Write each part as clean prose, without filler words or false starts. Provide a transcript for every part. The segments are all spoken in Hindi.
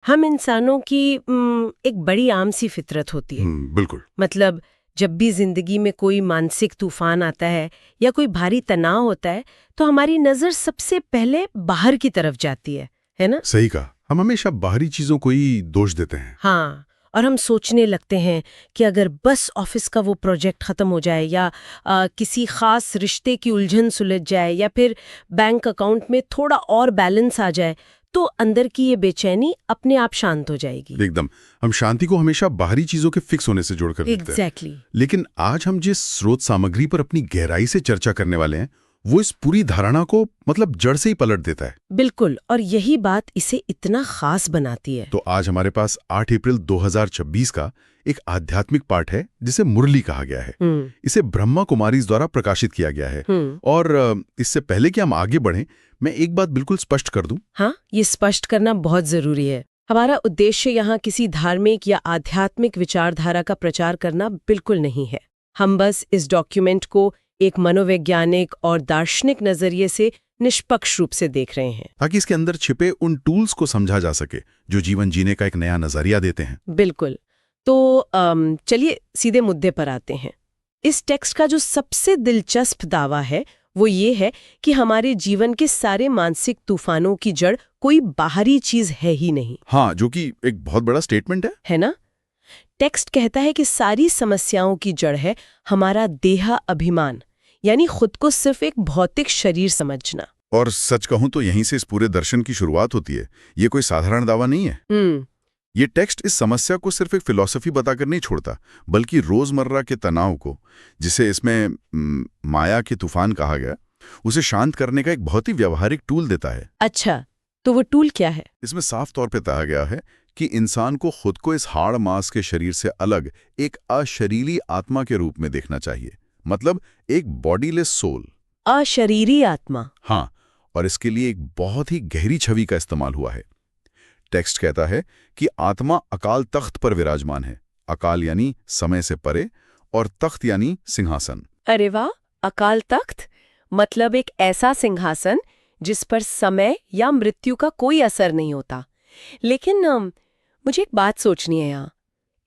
हम इंसानों की एक बड़ी आम सी फितरत होती है। बिल्कुल। मतलब जब भी जिंदगी में कोई मानसिक तूफान आता है या कोई भारी तनाव होता है तो हमारी नजर सबसे पहले बाहर की तरफ जाती है ना? सही कहा। हम हमेशा बाहरी चीजों को ही दोष देते हैं। हाँ, और हम सोचने लगते हैं कि अगर बस ऑफिस का वो प्रोजेक्ट खत्म हो जाए या किसी खास रिश्ते की उलझन सुलझ जाए या फिर बैंक अकाउंट में थोड़ा और बैलेंस आ जाए तो अंदर की ये बेचैनी अपने आप शांत हो जाएगी। एकदम। हम शांति को हमेशा बाहरी चीजों के फिक्स होने से जोड़कर देखते हैं। एग्जैक्टली। लेकिन आज हम जिस स्रोत सामग्री पर अपनी गहराई से चर्चा करने वाले हैं वो इस पूरी धारणा को मतलब जड़ से ही पलट देता है। बिल्कुल, और यही बात इसे इतना खास बनाती है। तो आज हमारे पास 8 अप्रैल 2026 का एक आध्यात्मिक पाठ है जिसे मुरली कहा गया है। इसे ब्रह्मा कुमारीज द्वारा प्रकाशित किया गया है। और इससे पहले कि हम आगे बढ़ें, मैं एक बात बिल्कुल स्पष्ट कर दूं। हाँ, ये स्पष्ट करना बहुत जरूरी है। हमारा उद्देश्य यहाँ किसी धार्मिक या आध्यात्मिक विचारधारा का प्रचार करना बिल्कुल नहीं है। हम बस इस डॉक्यूमेंट को एक मनोवैज्ञानिक और दार्शनिक नजरिए से निष्पक्ष रूप से देख रहे हैं, ताकि इसके अंदर छिपे उन टूल्स को समझा जा सके जो जीवन जीने का एक नया नजरिया देते हैं। बिल्कुल। तो चलिए सीधे मुद्दे पर आते हैं। इस टेक्स्ट का जो सबसे दिलचस्प दावा है वो ये है कि हमारे जीवन के सारे मानसिक तूफानों की जड़ कोई बाहरी चीज है ही नहीं। हाँ, जो कि एक बहुत बड़ा स्टेटमेंट है ना? टेक्स्ट कहता है कि सारी समस्याओं की जड़ है हमारा देहा अभिमान, यानी खुद को सिर्फ एक भौतिक शरीर समझना। और सच कहूं तो यहीं से इस पूरे दर्शन की शुरुआत होती है। ये कोई साधारण दावा नहीं है। ये टेक्स्ट इस समस्या को सिर्फ एक फिलॉसफी बताकर नहीं छोड़ता, बल्कि रोजमर्रा के तनाव को, जिसे इसमें माया के तूफान कहा गया, उसे शांत करने का एक बहुत ही व्यावहारिक टूल देता है। अच्छा, तो वो टूल क्या है? इसमें साफ तौर पे कहा गया है कि इंसान को खुद को इस हाड़ मांस के शरीर से अलग एक अशरीरी आत्मा के रूप में देखना चाहिए। मतलब एक बॉडीलेस सोल। अशरीरी आत्मा? हाँ, और इसके लिए एक बहुत ही गहरी छवि का इस्तेमाल हुआ है। टेक्स्ट कहता है कि आत्मा अकाल तख्त पर विराजमान है। अकाल यानी समय से परे और तख्त यानी सिंहासन। अरे वाह, अकाल तख्त मतलब एक ऐसा सिंहासन जिस पर समय या मृत्यु का कोई असर नहीं होता। लेकिन मुझे एक बात सोचनी है यहाँ,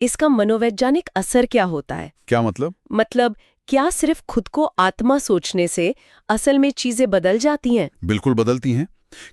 इसका मनोवैज्ञानिक असर क्या होता है? क्या मतलब? मतलब क्या सिर्फ खुद को आत्मा सोचने से असल में चीजें बदल जाती हैं? बिल्कुल बदलती हैं,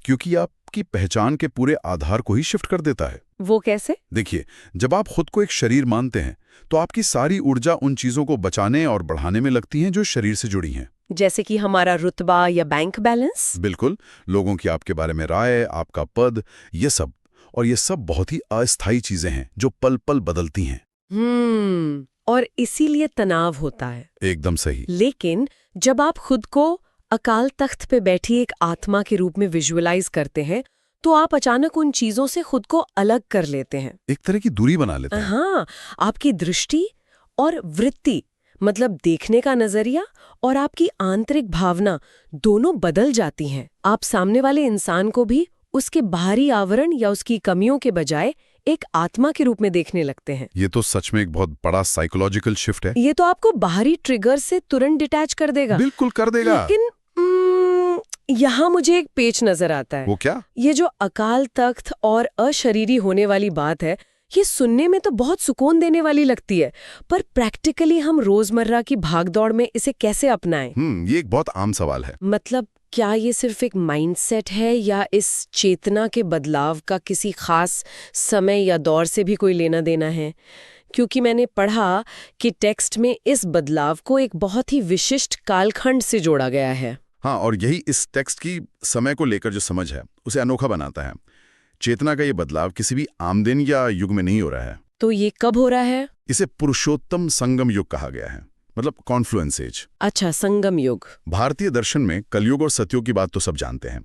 क्योंकि आपकी पहचान के पूरे आधार को ही शिफ्ट कर देता है। वो कैसे? देखिए, जब आप खुद को एक शरीर मानते हैं तो आपकी सारी ऊर्जा उन चीजों को बचाने और बढ़ाने में लगती हैं जो शरीर से जुड़ी हैं। जैसे कि हमारा रुतबा या बैंक बैलेंस? बिल्कुल, लोगों की आपके बारे में राय, आपका पद, ये सब। और ये सब बहुत ही अस्थायी चीजें हैं जो पल पल बदलती हैं। और इसीलिए तनाव होता है। एकदम सही। लेकिन जब आप खुद को अकाल तख्त पे बैठी एक आत्मा के रूप में विजुअलाइज करते हैं तो आप अचानक उन चीजों से खुद को अलग कर लेते हैं, एक तरह की दूरी बना लेते हैं। हाँ, आपकी दृष्टि और वृत्ति मतलब देखने का नजरिया और आपकी आंतरिक भावना दोनों बदल जाती हैं। आप सामने वाले इंसान को भी उसके बाहरी आवरण या उसकी कमियों के बजाय एक आत्मा के रूप में देखने लगते हैं। ये तो सच में एक बहुत बड़ा साइकोलॉजिकल शिफ्ट है। ये तो आपको बाहरी ट्रिगर से तुरंत डिटैच कर देगा। बिल्कुल कर देगा। लेकिन यहाँ मुझे एक पेच नजर आता है। वो क्या? ये जो अकाल तख्त और अशरीरी होने वाली बात है, ये सुनने में तो बहुत सुकून देने वाली लगती है, पर प्रैक्टिकली हम रोजमर्रा की भागदौड़ में इसे कैसे अपनाएं? ये एक बहुत आम सवाल है। मतलब क्या ये सिर्फ एक माइंडसेट है या इस चेतना के बदलाव का किसी खास समय या दौर से भी कोई लेना देना है? क्योंकि मैंने पढ़ा कि टेक्स्ट में इस बदलाव को एक बहुत ही विशिष्ट कालखंड से जोड़ा गया है। हाँ, और यही इस टेक्स्ट की समय को लेकर जो समझ है उसे अनोखा बनाता है। चेतना का ये बदलाव किसी भी आम दिन या युग में नहीं हो रहा है। तो ये कब हो रहा है? इसे पुरुषोत्तम संगम युग कहा गया है, मतलब कॉन्फ्लुएंस एज। अच्छा, संगम युग। भारतीय दर्शन में कलयुग और सतयुग की बात तो सब जानते हैं।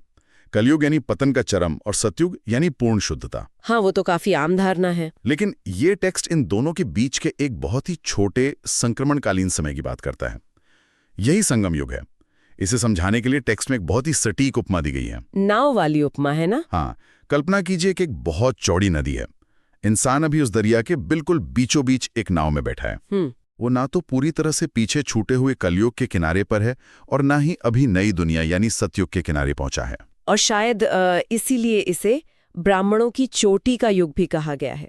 कलयुग यानी पतन का चरम और सतयुग यानी पूर्ण शुद्धता। हाँ, वो तो काफी आम धारणा है। लेकिन ये टेक्स्ट इन दोनों के बीच के एक बहुत ही छोटे संक्रमणकालीन समय की बात करता है। यही संगम युग है। इसे समझाने के लिए टेक्स्ट में एक बहुत ही सटीक उपमा दी गई है। नाव वाली उपमा है ना? हाँ, कल्पना कीजिए कि एक बहुत चौड़ी नदी है। इंसान अभी उस दरिया के बिल्कुल बीचों बीच एक नाव में बैठा है। वो ना तो पूरी तरह से पीछे छूटे हुए कलयुग के किनारे पर है और ना ही अभी नई दुनिया यानी सतयुग के किनारे पहुंचा है। और शायद इसीलिए इसे ब्राह्मणों की चोटी का युग भी कहा गया है।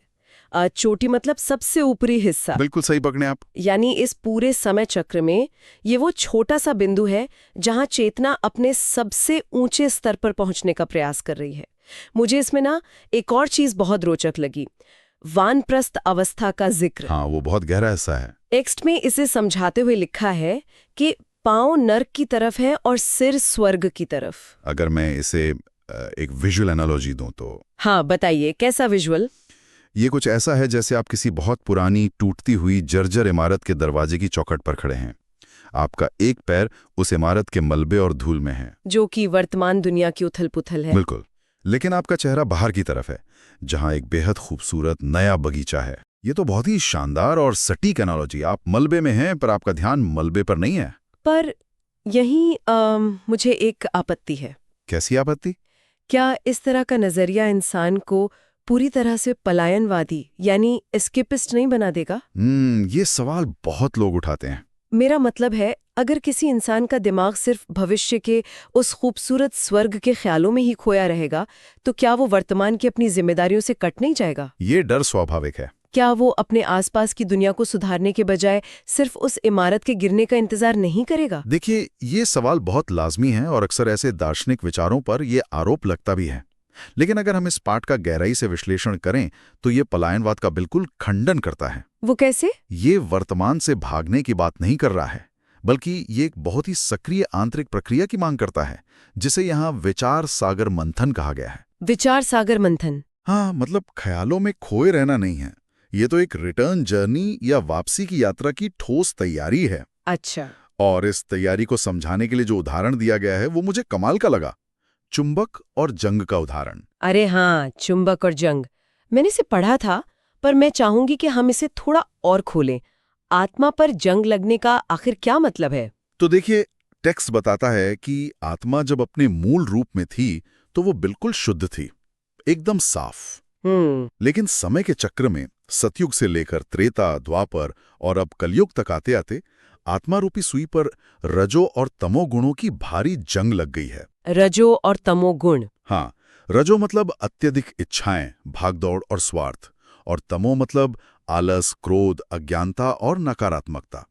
चोटी मतलब सबसे ऊपरी हिस्सा। बिल्कुल सही पकड़े आप। यानी इस पूरे समय चक्र में ये वो छोटा सा बिंदु है जहां चेतना अपने सबसे ऊंचे स्तर पर पहुंचने का प्रयास कर रही है। मुझे इसमें ना एक और चीज बहुत रोचक लगी, वानप्रस्थ अवस्था का जिक्र। हाँ, वो बहुत गहरा हिस्सा है। टेक्स्ट में इसे समझाते हुए लिखा है कि पांव नर्क की तरफ है और सिर स्वर्ग की तरफ। अगर मैं इसे एक विजुअल एनालॉजी दूं तो। हाँ, बताइए कैसा विजुअल? ये कुछ ऐसा है जैसे आप किसी बहुत पुरानी टूटती हुई जर्जर इमारत के दरवाजे की चौखट पर खड़े हैं। आपका एक पैर उस इमारत के मलबे और धूल में है, जो कि वर्तमान दुनिया की उथल-पुथल है। बिल्कुल। लेकिन आपका चेहरा बाहर की तरफ है, जहां एक बेहद खूबसूरत नया बगीचा है। ये तो बहुत ही शानदार और सटीक एनालॉजी। आप मलबे में हैं पर आपका ध्यान मलबे पर नहीं है। पर यहीं मुझे एक आपत्ति है। कैसी आपत्ति? क्या इस तरह का नजरिया इंसान को पूरी तरह से पलायनवादी यानी एस्केपिस्ट नहीं बना देगा? ये सवाल बहुत लोग उठाते हैं। मेरा मतलब है, अगर किसी इंसान का दिमाग सिर्फ भविष्य के उस खूबसूरत स्वर्ग के ख्यालों में ही खोया रहेगा, तो क्या वो वर्तमान की अपनी जिम्मेदारियों से कट नहीं जाएगा? ये डर स्वाभाविक है। क्या वो अपने आसपास की दुनिया को सुधारने के बजाय सिर्फ उस इमारत के गिरने का इंतजार नहीं करेगा? देखिए, ये सवाल बहुत लाजमी है और अक्सर ऐसे दार्शनिक विचारों पर ये आरोप लगता भी है। लेकिन अगर हम इस पाठ का गहराई से विश्लेषण करें तो ये पलायनवाद का बिल्कुल खंडन करता है। वो कैसे? ये वर्तमान से भागने की बात नहीं कर रहा है, बल्कि ये एक बहुत ही सक्रिय आंतरिक प्रक्रिया की मांग करता है, जिसे यहाँ विचार सागर मंथन कहा गया है। विचार सागर मंथन? हाँ, मतलब ख्यालों में खोए रहना नहीं है। ये तो एक रिटर्न जर्नी या वापसी की यात्रा की ठोस तैयारी है। अच्छा। और इस तैयारी को समझाने के लिए जो उदाहरण दिया गया है वो मुझे कमाल का लगा। चुंबक और जंग का उदाहरण। अरे हाँ, चुंबक और जंग। मैंने इसे पढ़ा था, पर मैं चाहूंगी कि हम इसे थोड़ा और खोलें। आत्मा पर जंग लगने का आखिर क्या मतलब है? तो देखिए, टेक्स्ट बताता है कि आत्मा जब अपने मूल रूप में थी तो वो बिल्कुल शुद्ध थी, एकदम साफ। लेकिन समय के चक्र में सतयुग से लेकर त्रेता, द्वापर और अब कलयुग तक आते आते आत्मा रूपी सुई पर रजो और तमो गुणों की भारी जंग लग गई है। रजो और तमो गुण? हाँ, रजो मतलब अत्यधिक इच्छाएं, भागदौड़ और स्वार्थ, और तमो मतलब आलस, क्रोध, अज्ञानता और नकारात्मकता।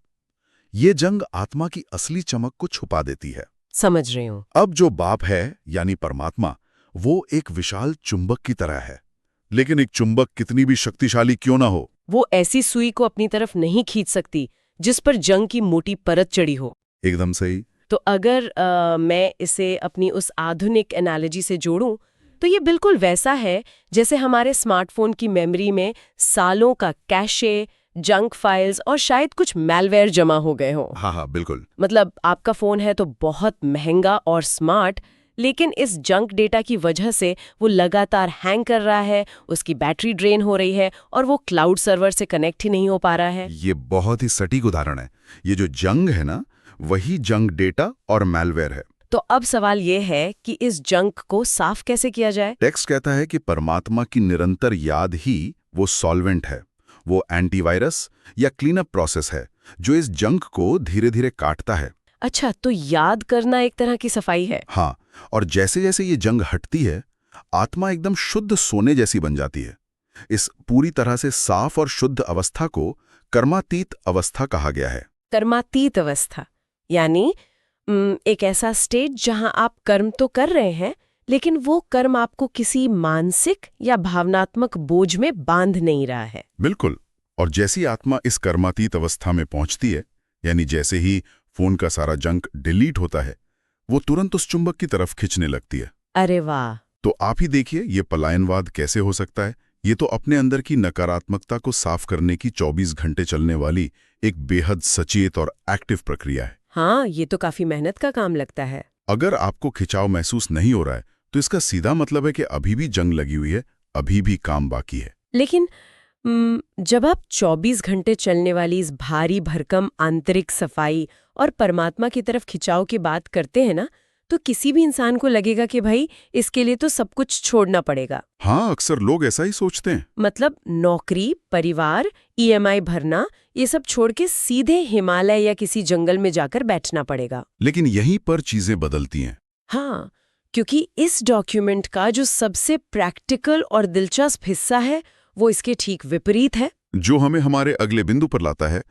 ये जंग आत्मा की असली चमक को छुपा देती है। समझ रही हूँ। अब जो बाप है यानी परमात्मा, वो एक विशाल चुंबक की तरह है। लेकिन एक चुंबक कितनी भी शक्तिशाली क्यों ना हो, वो ऐसी सुई को अपनी तरफ नहीं खींच सकती जिस पर जंग की मोटी परत चढ़ी हो। एकदम सही। तो अगर मैं इसे अपनी उस आधुनिक एनालॉजी से जोड़ूं, तो ये बिल्कुल वैसा है जैसे हमारे स्मार्टफोन की मेमोरी में सालों का कैशे, जंक फाइल्स और शायद कुछ मैलवेयर जमा हो गए हों। हाँ, बिल्कुल। मतलब आपका फोन है तो बहुत महंगा और स्मार्ट, लेकिन इस जंक डेटा की वजह से वो लगातार हैंग कर रहा है, उसकी बैटरी ड्रेन हो रही है और वो क्लाउड सर्वर से कनेक्ट ही नहीं हो पा रहा है। ये बहुत ही सटीक उदाहरण है। ये जो जंग है ना, वही जंक डेटा और मैलवेयर है। तो अब सवाल ये है कि इस जंक को साफ कैसे किया जाए? टेक्स्ट कहता है कि परमात्मा की निरंतर याद ही वो सॉल्वेंट है, वो एंटीवायरस या क्लीनअप प्रोसेस है जो इस जंक को धीरे धीरे काटता है। अच्छा, तो याद करना एक तरह की सफाई है। हाँ, और जैसे जैसे ये जंग हटती है, आत्मा एकदम शुद्ध सोने जैसी बन जाती है। इस पूरी तरह से साफ और शुद्ध अवस्था को कर्मातीत अवस्था कहा गया है। कर्मातीत अवस्था यानी एक ऐसा स्टेज जहां आप कर्म तो कर रहे हैं, लेकिन वो कर्म आपको किसी मानसिक या भावनात्मक बोझ में बांध नहीं रहा है। बिल्कुल। और जैसी आत्मा इस कर्मातीत अवस्था में पहुंचती है, यानी जैसे ही फोन का सारा जंक डिलीट होता है, वो तुरंत उस चुंबक की तरफ खिंचने लगती है। अरे वाह! तो आप ही देखिए ये पलायनवाद कैसे हो सकता है। ये तो अपने अंदर की नकारात्मकता को साफ करने की 24 घंटे चलने वाली एक बेहद सचेत और एक्टिव प्रक्रिया है। हाँ, ये तो काफी मेहनत का काम लगता है। अगर आपको खिंचाव महसूस नहीं हो रहा है तो इसका सीधा मतलब है कि अभी भी जंग लगी हुई है, अभी भी काम बाकी है। लेकिन जब आप 24 घंटे चलने वाली इस भारी भरकम आंतरिक सफाई और परमात्मा की तरफ खिंचाव की बात करते हैं ना, तो किसी भी इंसान को लगेगा कि भाई इसके लिए तो सब कुछ छोड़ना पड़ेगा। हाँ, अक्सर लोग ऐसा ही सोचते हैं। मतलब नौकरी, परिवार, EMI भरना, ये सब छोड़ के सीधे हिमालय या किसी जंगल में जाकर बैठना पड़ेगा। लेकिन यहीं पर चीजें बदलती हैं। हाँ, क्योंकि इस डॉक्यूमेंट का जो सबसे प्रैक्टिकल और दिलचस्प हिस्सा है वो इसके ठीक विपरीत है, जो हमें हमारे अगले बिंदु पर लाता है,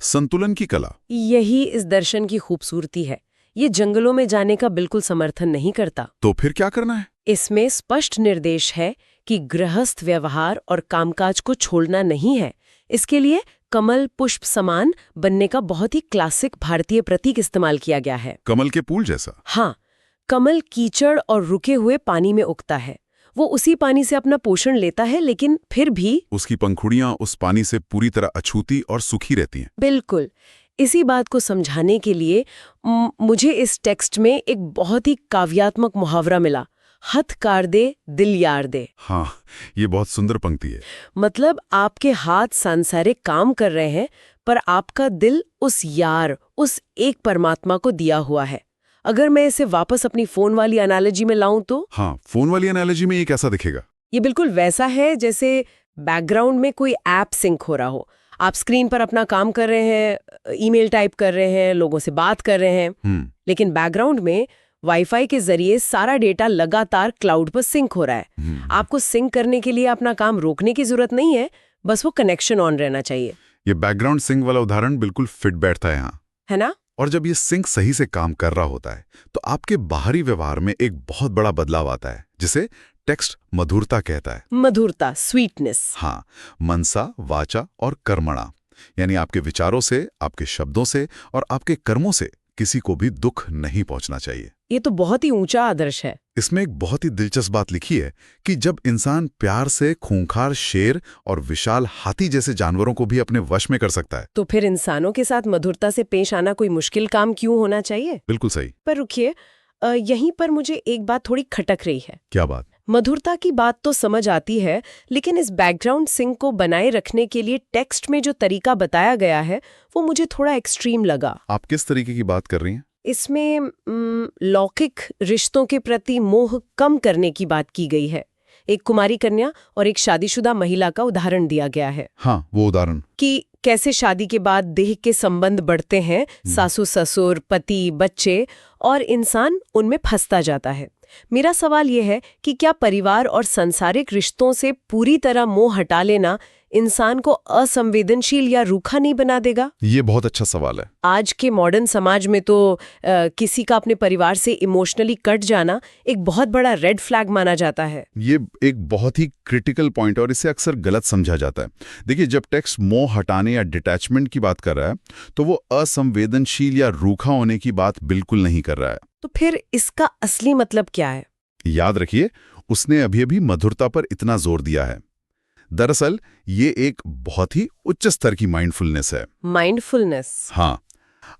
संतुलन की कला। यही इस दर्शन की खूबसूरती है। ये जंगलों में जाने का बिल्कुल समर्थन नहीं करता। तो फिर क्या करना है? इसमें स्पष्ट निर्देश है कि गृहस्थ व्यवहार और कामकाज को छोड़ना नहीं है। इसके लिए कमल पुष्प समान बनने का बहुत ही क्लासिक भारतीय प्रतीक इस्तेमाल किया गया है। कमल के फूल जैसा? हाँ, कमल कीचड़ और रुके हुए पानी में उगता है। वो उसी पानी से अपना पोषण लेता है, लेकिन फिर भी उसकी पंखुड़ियां उस पानी से पूरी तरह अछूती और सूखी रहती हैं। बिल्कुल। इसी बात को समझाने के लिए मुझे इस टेक्स्ट में एक बहुत ही काव्यात्मक मुहावरा मिला, हथ कार दे दिल यार दे। हाँ, ये बहुत सुंदर पंक्ति है। मतलब आपके हाथ सांसारिक काम कर रहे हैं, पर आपका दिल उस यार, उस एक परमात्मा को दिया हुआ है। अगर मैं इसे वापस अपनी फोन वाली एनालॉजी में लाऊं तो? हाँ, फोन वाली एनालॉजी में ये कैसा दिखेगा? ये बिल्कुल वैसा है जैसे बैकग्राउंड में कोई ऐप सिंक हो रहा हो। आप स्क्रीन पर अपना काम कर रहे हैं, ईमेल टाइप कर रहे हैं, लोगों से बात कर रहे हैं, लेकिन बैकग्राउंड में वाईफाई के जरिए सारा डेटा लगातार क्लाउड पर सिंक हो रहा है। आपको सिंक करने के लिए अपना काम रोकने की जरूरत नहीं है, बस वो कनेक्शन ऑन रहना चाहिए। ये बैकग्राउंड सिंक वाला उदाहरण बिल्कुल फिट बैठता है यहाँ, है ना? और जब ये सिंक सही से काम कर रहा होता है तो आपके बाहरी व्यवहार में एक बहुत बड़ा बदलाव आता है, जिसे टेक्स्ट मधुरता कहता है। मधुरता, स्वीटनेस। हाँ, मनसा, वाचा और कर्मणा, यानी आपके विचारों से, आपके शब्दों से और आपके कर्मों से किसी को भी दुख नहीं पहुंचना चाहिए। ये तो बहुत ही ऊंचा आदर्श है। इसमें एक बहुत ही दिलचस्प बात लिखी है कि जब इंसान प्यार से खूंखार शेर और विशाल हाथी जैसे जानवरों को भी अपने वश में कर सकता है, तो फिर इंसानों के साथ मधुरता से पेश आना कोई मुश्किल काम क्यों होना चाहिए? बिल्कुल सही। पर रुकिए, यहीं पर मुझे एक बात थोड़ी खटक रही है। क्या बात? मधुरता की बात तो समझ आती है, लेकिन इस बैकग्राउंड सिंक को बनाए रखने के लिए टेक्स्ट में जो तरीका बताया गया है वो मुझे थोड़ा एक्सट्रीम लगा। आप किस तरीके की बात कर रही हैं? इसमें लौकिक रिश्तों के प्रति मोह कम करने की बात की गई है। एक कुमारी कन्या और एक शादीशुदा महिला का उदाहरण दिया गया है। हाँ, वो उदाहरण कि कैसे शादी के बाद देह के संबंध बढ़ते हैं, सासू ससुर, पति, बच्चे, और इंसान उनमें फंसता जाता है। मेरा सवाल यह है कि क्या परिवार और सांसारिक रिश्तों से पूरी तरह मोह हटा लेना इंसान को असंवेदनशील या रूखा नहीं बना देगा? ये बहुत अच्छा सवाल है। आज के मॉडर्न समाज में तो किसी का अपने परिवार से इमोशनली कट जाना एक बहुत बड़ा रेड फ्लैग माना जाता है। ये एक बहुत ही क्रिटिकल पॉइंट और इसे अक्सर गलत समझा जाता है। देखिए, जब टेक्स्ट मोह हटाने या डिटैचमेंट की बात कर रहा है तो वो असंवेदनशील या रूखा होने की बात बिल्कुल नहीं कर रहा है। तो फिर इसका असली मतलब क्या है? याद रखिए, उसने अभी मधुरता पर इतना जोर दिया है। दरअसल ये एक बहुत ही उच्च स्तर की माइंडफुलनेस है। माइंडफुलनेस? हाँ,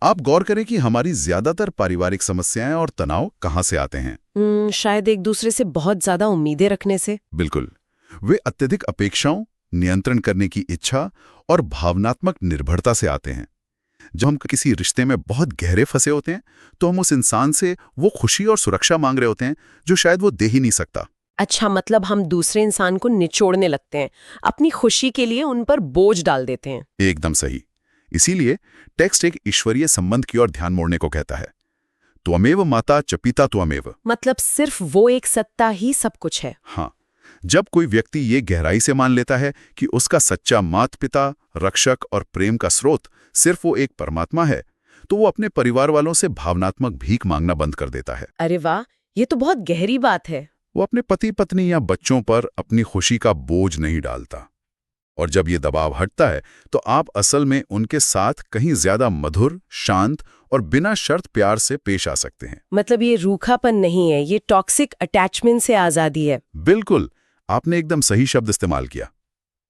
आप गौर करें कि हमारी ज्यादातर पारिवारिक समस्याएं और तनाव कहाँ से आते हैं? शायद एक दूसरे से बहुत ज्यादा उम्मीदें रखने से। बिल्कुल। वे अत्यधिक अपेक्षाओं, नियंत्रण करने की इच्छा और भावनात्मक निर्भरता से आते हैं। जब हम किसी रिश्ते में बहुत गहरे फंसे होते हैं तो हम उस इंसान से वो खुशी और सुरक्षा मांग रहे होते हैं जो शायद वो दे ही नहीं सकता। अच्छा, मतलब हम दूसरे इंसान को निचोड़ने लगते हैं, अपनी खुशी के लिए उन पर बोझ डाल देते हैं। एकदम सही। इसीलिए टेक्स्ट एक ईश्वरीय संबंध की ओर ध्यान मोड़ने को कहता है। त्वमेव माता च पिता त्वमेव। मतलब सिर्फ वो एक सत्ता ही सब कुछ है। हाँ, जब कोई व्यक्ति ये गहराई से मान लेता है कि उसका सच्चा माता पिता, रक्षक और प्रेम का स्रोत सिर्फ वो एक परमात्मा है, तो वो अपने परिवार वालों से भावनात्मक भीख मांगना बंद कर देता है। अरे वाह, ये तो बहुत गहरी बात है। वो अपने पति पत्नी या बच्चों पर अपनी खुशी का बोझ नहीं डालता। और जब ये दबाव हटता है तो आप असल में उनके साथ कहीं ज्यादा मधुर, शांत और बिना शर्त प्यार से पेश आ सकते हैं। मतलब ये रूखापन नहीं है, ये टॉक्सिक अटैचमेंट से आजादी है। बिल्कुल, आपने एकदम सही शब्द इस्तेमाल किया।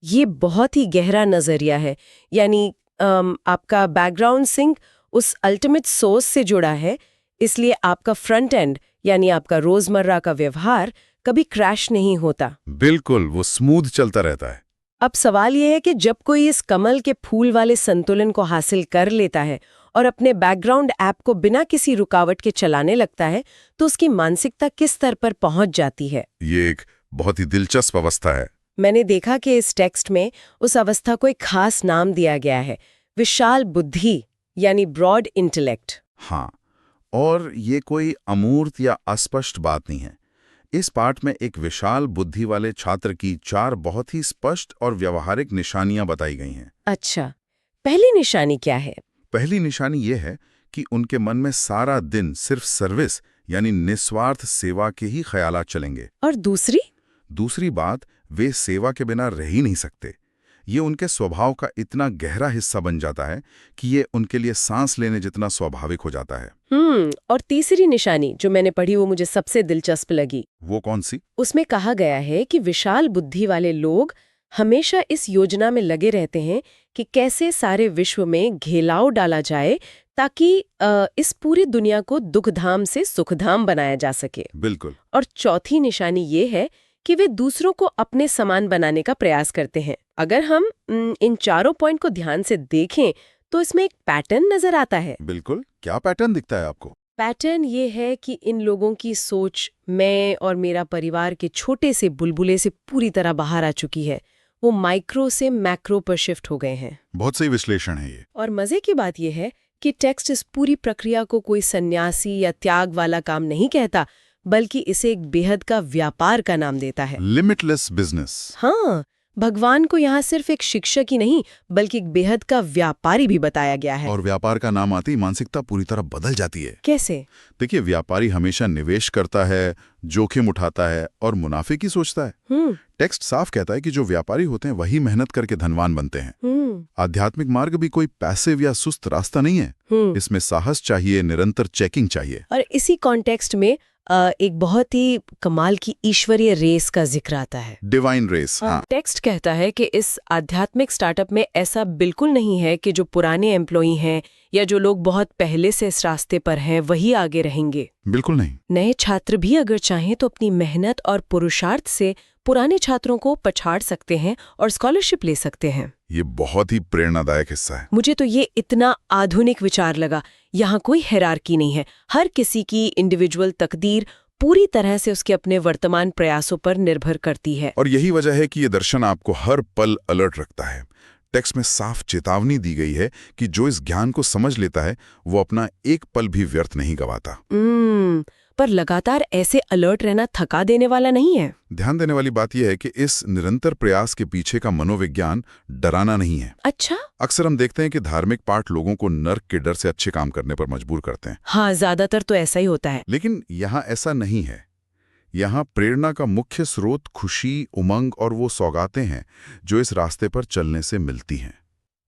ये बहुत ही गहरा नजरिया है। यानी आपका बैकग्राउंड सिंक उस अल्टीमेट सोर्स से जुड़ा है, इसलिए आपका फ्रंट एंड यानी आपका रोजमर्रा का व्यवहार कभी क्रैश नहीं होता। बिल्कुल, वो स्मूथ चलता रहता है। अब सवाल यह है कि जब कोई इस कमल के फूल वाले संतुलन को हासिल कर लेता है और अपने बैकग्राउंड ऐप को बिना किसी रुकावट के चलाने लगता है, तो उसकी मानसिकता किस स्तर पर पहुंच जाती है? ये एक बहुत ही दिलचस्प अवस्था है। मैंने देखा कि इस टेक्स्ट में उस अवस्था को एक खास नाम दिया गया है, विशाल बुद्धि यानी ब्रॉड इंटेलेक्ट। हाँ, और ये कोई अमूर्त या अस्पष्ट बात नहीं है। इस पाठ में एक विशाल बुद्धि वाले छात्र की 4 बहुत ही स्पष्ट और व्यावहारिक निशानियां बताई गई हैं। अच्छा, पहली निशानी क्या है? पहली निशानी ये है कि उनके मन में सारा दिन सिर्फ सर्विस यानी निस्वार्थ सेवा के ही ख्यालात चलेंगे। और दूसरी? दूसरी बात, वे सेवा के बिना रह ही नहीं सकते। ये उनके स्वभाव का इतना गहरा हिस्सा बन जाता है कि ये उनके लिए सांस लेने जितना स्वाभाविक हो जाता है। और तीसरी निशानी जो मैंने पढ़ी वो मुझे सबसे दिलचस्प लगी। वो कौन सी? उसमें कहा गया है कि विशाल बुद्धि वाले लोग हमेशा इस योजना में लगे रहते हैं कि कैसे सारे विश्व में घेलाव डाला जाए ताकि इस पूरी दुनिया को दुखधाम से सुखधाम बनाया जा सके। बिल्कुल। और चौथी निशानी ये है कि वे दूसरों को अपने समान बनाने का प्रयास करते हैं। अगर हम इन चारों पॉइंट को ध्यान से देखें तो इसमें एक पैटर्न नजर आता है। बिल्कुल। क्या पैटर्न दिखता है आपको? पैटर्न ये है कि इन लोगों की सोच मैं और मेरा परिवार के छोटे से बुलबुले से पूरी तरह बाहर आ चुकी है। वो माइक्रो से मैक्रो पर शिफ्ट हो गए हैं। बहुत सही विश्लेषण है ये। और मजे की बात यह है कि टेक्स्ट इस पूरी प्रक्रिया को कोई सन्यासी या त्याग वाला काम नहीं कहता, बल्कि इसे एक बेहद का व्यापार का नाम देता है। Limitless business. हाँ, भगवान को यहाँ सिर्फ एक शिक्षक ही नहीं बल्कि एक बेहद का व्यापारी भी बताया गया है। और व्यापार का नाम आते ही मानसिकता पूरी तरह बदल जाती है। कैसे? देखिए, व्यापारी हमेशा निवेश करता है, जोखिम उठाता है और मुनाफे की सोचता है। टेक्स्ट साफ कहता है कि जो व्यापारी होते हैं वही मेहनत करके धनवान बनते हैं। आध्यात्मिक मार्ग भी कोई पैसिव या सुस्त रास्ता नहीं है। इसमें साहस चाहिए, निरंतर चेकिंग चाहिए। और इसी कॉन्टेक्स्ट में एक बहुत ही कमाल की ईश्वरीय रेस का जिक्र आता है। Divine race. हाँ। टेक्स्ट कहता है कि इस आध्यात्मिक स्टार्टअप में ऐसा बिल्कुल नहीं है कि जो पुराने एम्प्लॉई हैं या जो लोग बहुत पहले से इस रास्ते पर हैं वही आगे रहेंगे। बिल्कुल नहीं। नए छात्र भी अगर चाहें तो अपनी मेहनत और पुरुषार्थ से पुराने छात्रों को पछाड़ सकते हैं और स्कॉलरशिप ले सकते हैं। ये बहुत ही प्रेरणादायक हिस्सा है। मुझे तो ये इतना आधुनिक विचार लगा। यहाँ कोई हायरार्की नहीं है। हर किसी की इंडिविजुअल तकदीर पूरी तरह से उसके अपने वर्तमान प्रयासों पर निर्भर करती है। और यही वजह है कि ये दर्शन आपको हर पल अलर्ट रखता है। टेक्स्ट में साफ चेतावनी दी गई है कि जो इस ज्ञान को समझ लेता है वो अपना एक पल भी व्यर्थ नहीं गवाता। पर लगातार ऐसे अलर्ट रहना थका देने वाला नहीं है। ध्यान देने वाली बात यह है कि इस निरंतर प्रयास के पीछे का मनोविज्ञान डराना नहीं है। अच्छा। अक्सर हम देखते हैं कि धार्मिक पाठ लोगों को नर्क के डर से अच्छे काम करने पर मजबूर करते हैं। हाँ, ज्यादातर तो ऐसा ही होता है। लेकिन यहाँ ऐसा नहीं है। यहाँ प्रेरणा का मुख्य स्रोत खुशी, उमंग और वो सौगातें हैं जो इस रास्ते पर चलने से मिलती हैं।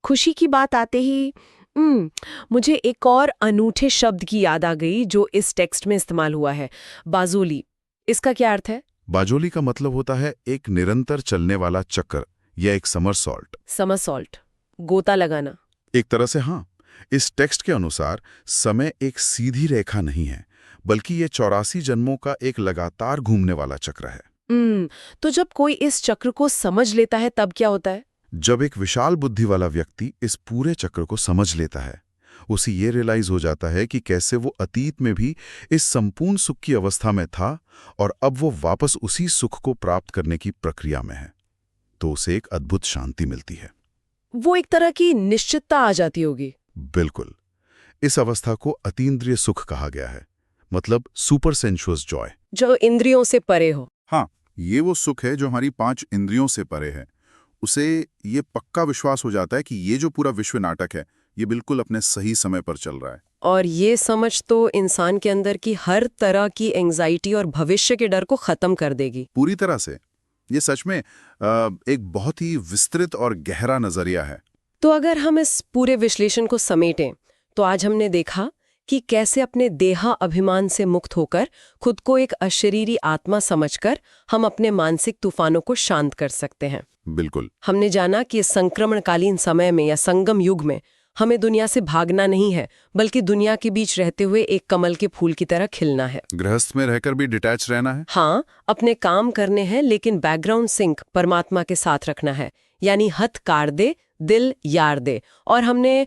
खुशी की बात आते ही मुझे एक और अनूठे शब्द की याद आ गई जो इस टेक्स्ट में इस्तेमाल हुआ है, बाजोली। इसका क्या अर्थ है? बाजोली का मतलब होता है एक निरंतर चलने वाला चक्र या एक समरसॉल्ट। समरसॉल्ट, गोता लगाना। एक तरह से हाँ। इस टेक्स्ट के अनुसार समय एक सीधी रेखा नहीं है, बल्कि ये 84 जन्मों का एक लगातार घूमने वाला चक्र है। तो जब कोई इस चक्र को समझ लेता है तब क्या होता है? जब एक विशाल बुद्धि वाला व्यक्ति इस पूरे चक्र को समझ लेता है, उसे ये रियलाइज हो जाता है कि कैसे वो अतीत में भी इस संपूर्ण सुख की अवस्था में था और अब वो वापस उसी सुख को प्राप्त करने की प्रक्रिया में है। तो उसे एक अद्भुत शांति मिलती है। वो एक तरह की निश्चितता आ जाती होगी। बिल्कुल। इस अवस्था को अतीन्द्रिय सुख कहा गया है, मतलब सुपर सेंशुअस जॉय, जो इंद्रियों से परे हो। हाँ, ये वो सुख है जो हमारी 5 इंद्रियों से परे है। उसे ये पक्का विश्वास हो जाता है कि ये जो पूरा विश्व नाटक है ये बिल्कुल अपने सही समय पर चल रहा है। और ये समझ तो इंसान के अंदर की हर तरह की एंजाइटी और भविष्य के डर को खत्म कर देगी। पूरी तरह से। ये सच में एक बहुत ही विस्तृत और गहरा नजरिया है। तो अगर हम इस पूरे विश्लेषण को समेटें तो आज हमने देखा कि कैसे अपने देहा अभिमान से मुक्त होकर खुद को एक अशरीरी आत्मा समझकर हम अपने मानसिक तूफानों को शांत कर सकते हैं। बिल्कुल। हमने जाना कि इस संक्रमणकालीन समय में या संगम युग में हमें दुनिया से भागना नहीं है, बल्कि दुनिया के बीच रहते हुए एक कमल के फूल की तरह खिलना है। गृहस्थ में रहकर भी डिटैच रहना है। हाँ, अपने काम करने हैं लेकिन बैकग्राउंड सिंक परमात्मा के साथ रखना है, यानी हथ कार दे दिल यार दे। और हमने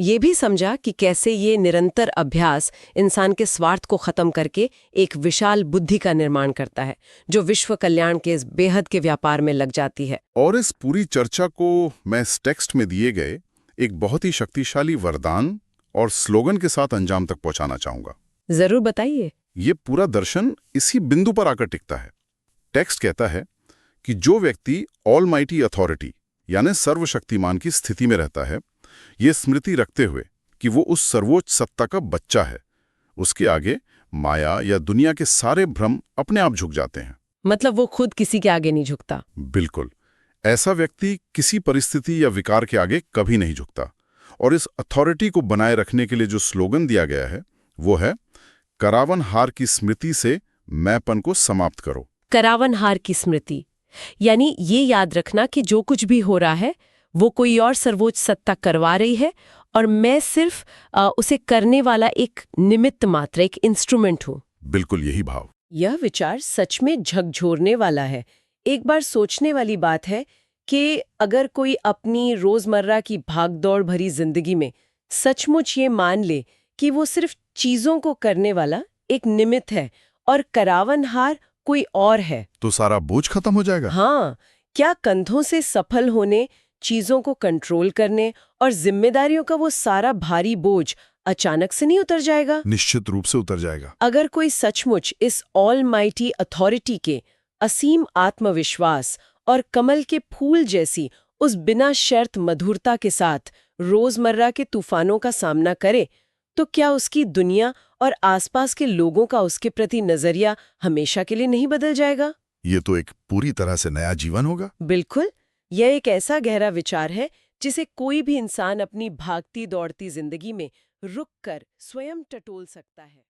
ये भी समझा कि कैसे ये निरंतर अभ्यास इंसान के स्वार्थ को खत्म करके एक विशाल बुद्धि का निर्माण करता है जो विश्व कल्याण के इस बेहद के व्यापार में लग जाती है। और इस पूरी चर्चा को मैं इस टेक्स्ट में दिए गए एक बहुत ही शक्तिशाली वरदान और स्लोगन के साथ अंजाम तक पहुंचाना चाहूंगा। जरूर बताइए। ये पूरा दर्शन इसी बिंदु पर आकर टिकता है। टेक्स्ट कहता है कि जो व्यक्ति ऑलमाइटी अथॉरिटी यानी सर्वशक्तिमान की स्थिति में रहता है, ये स्मृति रखते हुए कि वो उस सर्वोच्च सत्ता का बच्चा है, उसके आगे माया या दुनिया के सारे भ्रम अपने आप झुक जाते हैं। मतलब वो खुद किसी के आगे नहीं झुकता। बिल्कुल। ऐसा व्यक्ति किसी परिस्थिति या विकार के आगे कभी नहीं झुकता। और इस अथॉरिटी को बनाए रखने के लिए जो स्लोगन दिया गया है वो है, करावन हार की स्मृति से मैंपन को समाप्त करो। करावन हार की स्मृति यानी ये याद रखना कि जो कुछ भी हो रहा है वो कोई और सर्वोच्च सत्ता करवा रही है और मैं सिर्फ उसे करने वाला एक निमित्त मात्र, एक इंस्ट्रूमेंट हूँ। बिल्कुल यही भाव। यह विचार सच में झकझोरने वाला है। एक बार सोचने वाली बात है कि अगर कोई अपनी रोजमर्रा की भागदौड़ भरी जिंदगी में सचमुच ये मान ले कि वो सिर्फ चीजों को करने वाला एक निमित्त है और करावनहार कोई और है, तो सारा बोझ खत्म हो जाएगा। हाँ, क्या कंधों से सफल होने, चीजों को कंट्रोल करने और जिम्मेदारियों का वो सारा भारी बोझ अचानक से नहीं उतर जाएगा? निश्चित रूप से उतर जाएगा। अगर कोई सचमुच इस ऑलमाइटी अथॉरिटी के असीम आत्मविश्वास और कमल के फूल जैसी उस बिना शर्त मधुरता के साथ रोजमर्रा के तूफानों का सामना करे, तो क्या उसकी दुनिया और आसपास के लोगों का उसके प्रति नजरिया हमेशा के लिए नहीं बदल जाएगा? ये तो एक पूरी तरह से नया जीवन होगा। बिल्कुल। यह एक ऐसा गहरा विचार है जिसे कोई भी इंसान अपनी भागती दौड़ती जिंदगी में रुक कर स्वयं टटोल सकता है।